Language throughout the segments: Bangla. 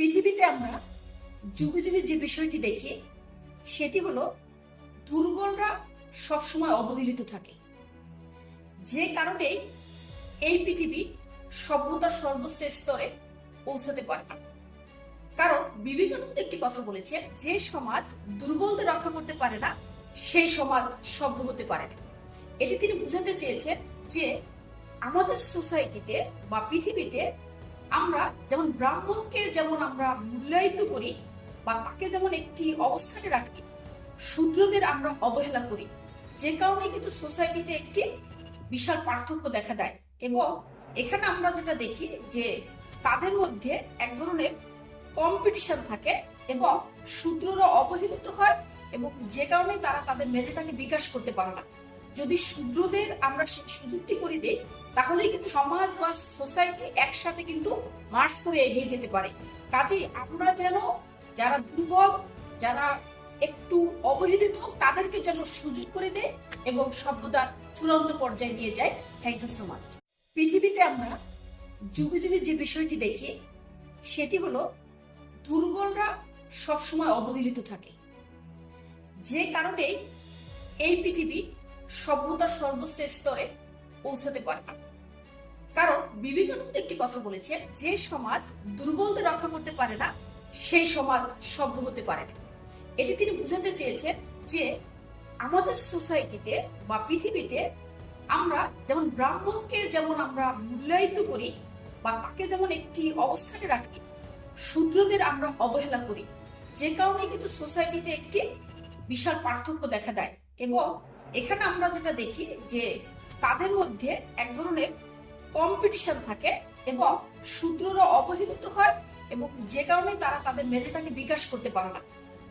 পৃথিবীতে আমরা যুগে যুগে যে বিষয়টি দেখি সেটি হলো দুর্বলরা সবসময় অবহেলিত থাকে। যে কারণে এই পৃথিবী সভ্যতার সর্বোচ্চ স্তরে পৌঁছাতে পারে না। কারণ বিবেকানন্দ একটি কথা বলেছে, যে সমাজ দুর্বলদের রক্ষা করতে পারে না সেই সমাজ সভ্য হতে পারে না। এটি তিনি বুঝাতে চেয়েছেন যে আমাদের সোসাইটিতে বা পৃথিবীতে আমরা যেমন ব্রাহ্মণকে যেমন আমরা মূল্যায়িত করি বা তাকে যেমন একটি অবস্থানে রাখি, শূদ্রদের আমরা অবহেলা করি। যে কারণে কিন্তু সোসাইটিতে একটি বিশাল পার্থক্য দেখা দেয় এবং এখানে আমরা যেটা দেখি যে তাদের মধ্যে এক ধরনের কম্পিটিশন থাকে এবং শূদ্ররা অবহেলিত হয় এবং যে কারণে তারা তাদের মেধাটাকে বিকাশ করতে পারে না। যদি শূদ্রদের আমরা সুযুক্তি করে দিই তাহলেই কিন্তু সমাজ বা সোসাইটি একসাথে কিন্তু মার্চ করে এগিয়ে যেতে পারে। কাজেই আমরা যেন যারা দুর্বল, যারা একটু অবহেলিত, তাদেরকে যেন সুযোগ করে দেয় এবং সভ্যতার চূড়ান্ত পর্যায়ে নিয়ে যায়। Thank you so much. পৃথিবীতে আমরা যুগে যুগে যে বিষয়টি দেখি সেটি হলো দুর্বলরা সবসময় অবহেলিত থাকে। যে কারণে এই পৃথিবী সভ্যতার সর্বোচ্চ স্তরে পৌঁছাতে পারে না। কারণ বিবেকানন্দ একটি কথা বলেছে, যে সমাজ দুর্বলদের রক্ষা করতে পারে না সেই সমাজ সভ্য হতে পারে না। এটি তিনি বুঝাতে চেয়েছেন যে আমাদের সোসাইটিতে বা পৃথিবীতে আমরা যেমন ব্রাহ্মণকে যেমন আমরা মূল্যায়িত করি বা তাকে যেমন একটি অবস্থানে রাখি, শূদ্রদের আমরা অবহেলা করি। যে কারণে কিন্তু সোসাইটিতে একটি বিশাল পার্থক্য দেখা দেয় এবং এখানে আমরা যেটা দেখি যে তাদের মধ্যে এক ধরনের কম্পিটিশন থাকে এবং শূদ্ররা অবহেলিত হয় এবং যে কারণে তারা তাদের মেধাটাকে বিকাশ করতে পারে না।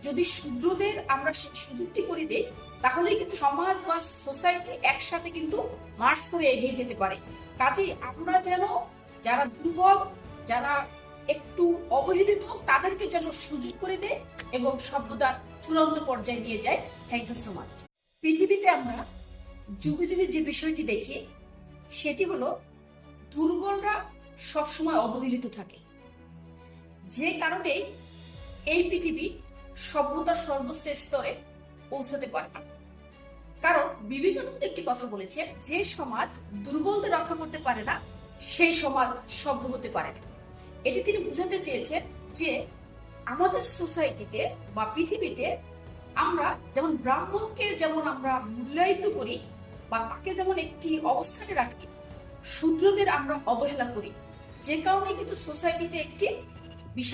যদি শূদ্রদের আমরা সুযুক্তি করে দিই তাহলেই কিন্তু সমাজ বা সোসাইটি একসাথে কিন্তু মার্চ করে এগিয়ে যেতে পারে। কাজেই আমরা যেন যারা দুর্বল, যারা একটু অবহেলিত, তাদেরকে যেন সুযোগ করে দেয় এবং সভ্যতার চূড়ান্ত পর্যায়ে নিয়ে যায়। Thank you so much. পৃথিবীতে আমরা যুগে যুগে যে বিষয়টি দেখি সেটি হলো দুর্বলরা সবসময় অবহেলিত থাকে। যে কারণে এই পৃথিবী সভ্যতার সর্বোচ্চ স্তরে পৌঁছাতে পারে না। কারণ বিবেকানন্দ একটি কথা বলেছে, যে সমাজ দুর্বলদের রক্ষা করতে পারে না সেই সমাজ সভ্য হতে পারে না। এটি তিনি বুঝাতে চেয়েছেন যে আমাদের সোসাইটিতে বা পৃথিবীতে আমরা যেমন ব্রাহ্মণকে যেমন আমরা মূল্যায়িত করি বা তাকে যেমন একটি অবস্থানে রাখি, শূদ্রদের আমরা অবহেলা করি। যে কারণে কিন্তু সোসাইটিতে একটি